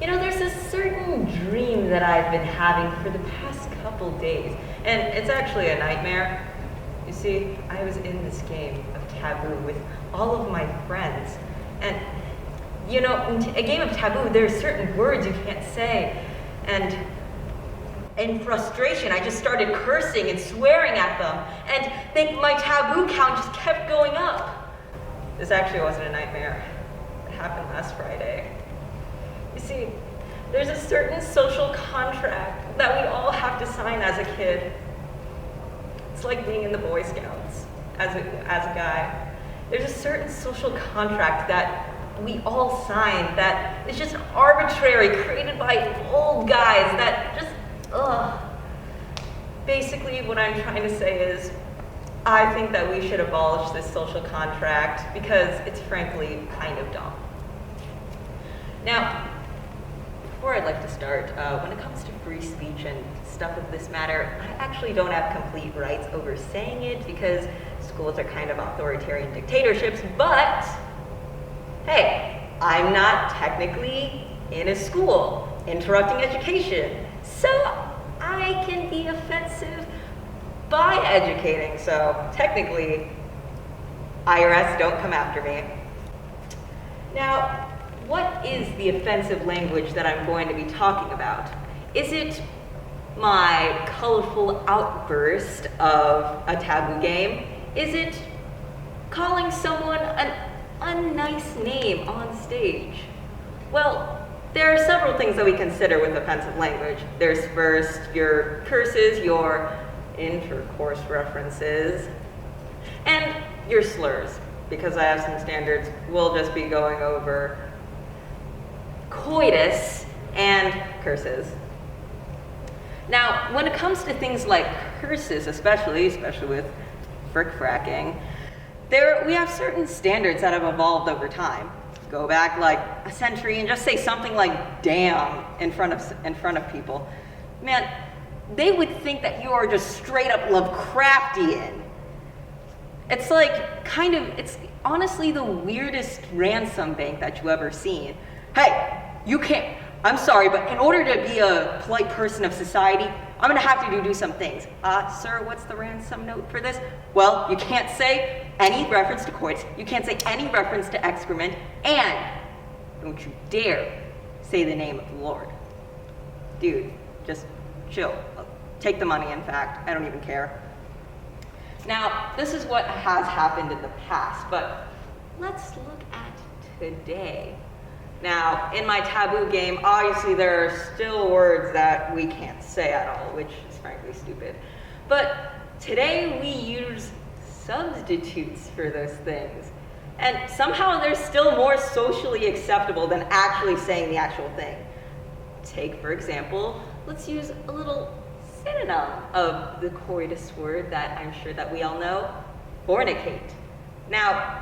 There's a certain dream that I've been having for the past couple days, and it's actually a nightmare. You see, I was in this game of Taboo with all of my friends, and in a game of Taboo, there are certain words you can't say, and in frustration, I just started cursing and swearing at them, and my taboo count just kept going up. This actually wasn't a nightmare. It happened last Friday. You see, there's a certain social contract that we all have to sign as a kid. It's like being in the Boy Scouts as a guy. There's a certain social contract that we all sign that is just arbitrary, created by old guys that just, Basically, what I'm trying to say is, I think that we should abolish this social contract because it's frankly kind of dumb. Now, before I'd like to start, when it comes to free speech and stuff of this matter, I actually don't have complete rights over saying it because schools are kind of authoritarian dictatorships, but hey, I'm not technically in a school interrupting education, so I can be offensive by educating, so technically, IRS, don't come after me. Now, what is the offensive language that I'm going to be talking about? Is it my colorful outburst of a taboo game? Is it calling someone an unnice name on stage? Well, there are several things that we consider with offensive language. There's first your curses, your intercourse references, and your slurs. Because I have some standards, we'll just be going over coitus and curses. Now, when it comes to things like curses, especially with frick-fracking, we have certain standards that have evolved over time. Go back like a century and just say something like "damn" in front of people. Man, they would think that you are just straight up Lovecraftian. It's it's honestly the weirdest ransom bank that you ever seen. Hey, you can't, I'm sorry, but in order to be a polite person of society, I'm gonna have to do some things. Sir, what's the ransom note for this? Well, you can't say any reference to coitus, you can't say any reference to excrement, and don't you dare say the name of the Lord. Dude, just chill. Take the money, in fact, I don't even care. Now, this is what has happened in the past, but let's look at today. Now, in my taboo game, obviously there are still words that we can't say at all, which is frankly stupid. But today we use substitutes for those things. And somehow they're still more socially acceptable than actually saying the actual thing. Take, for example, let's use a little synonym of the coitus word that I'm sure that we all know, fornicate. Now,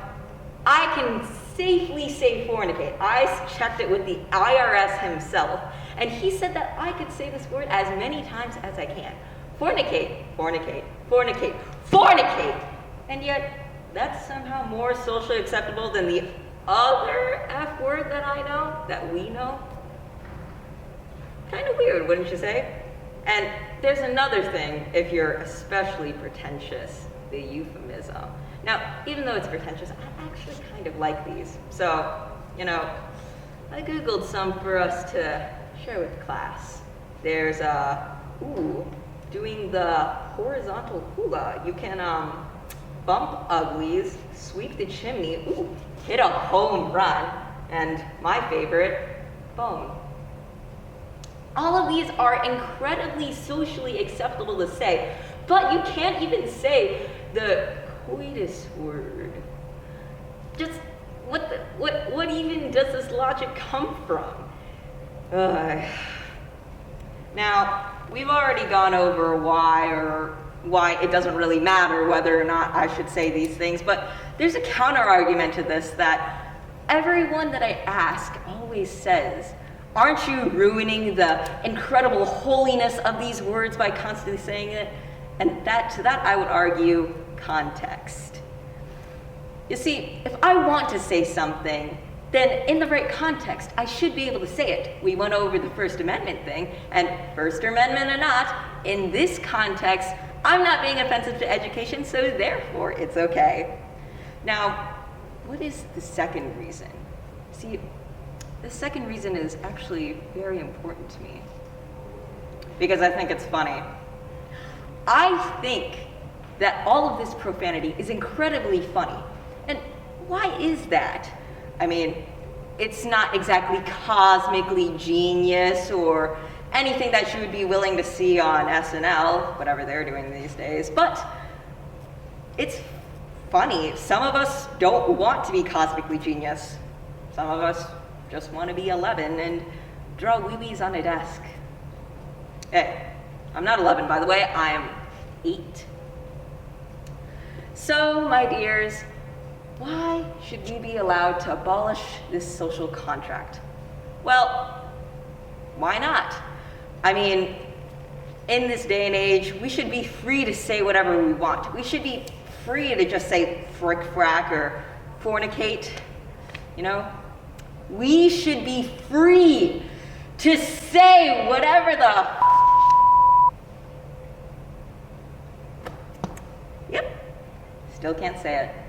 I can safely say fornicate. I checked it with the IRS himself, and he said that I could say this word as many times as I can. Fornicate, fornicate, fornicate, fornicate! And yet, that's somehow more socially acceptable than the other F word that I know, that we know. Kind of weird, wouldn't you say? And there's another thing, if you're especially pretentious, the euphemism. Now, even though it's pretentious, I actually kind of like these. So, I Googled some for us to share with the class. There's, doing the horizontal hula. You can, bump uglies, sweep the chimney, hit a home run, and my favorite, bone. All of these are incredibly socially acceptable to say, but you can't even say the coitus word. Just, what even does this logic come from? Now, we've already gone over why it doesn't really matter whether or not I should say these things, but there's a counter argument to this that everyone that I ask always says, aren't you ruining the incredible holiness of these words by constantly saying it? And to that I would argue context. You see, if I want to say something, then in the right context, I should be able to say it. We went over the First Amendment thing, and First Amendment or not, in this context, I'm not being offensive to education, so therefore it's okay. Now, what is the second reason? See, the second reason is actually very important to me, because I think it's funny. I think that all of this profanity is incredibly funny. And why is that? I mean, it's not exactly cosmically genius or anything that you would be willing to see on SNL, whatever they're doing these days, but it's funny. Some of us don't want to be cosmically genius. Some of us just want to be 11 and draw wee-wees on a desk. Hey, I'm not 11, by the way, I am 8. So, my dears, why should we be allowed to abolish this social contract? Well, why not? I mean, in this day and age, we should be free to say whatever we want. We should be free to just say frick frack or fornicate, you know? We should be free to say whatever the Yep, still can't say it.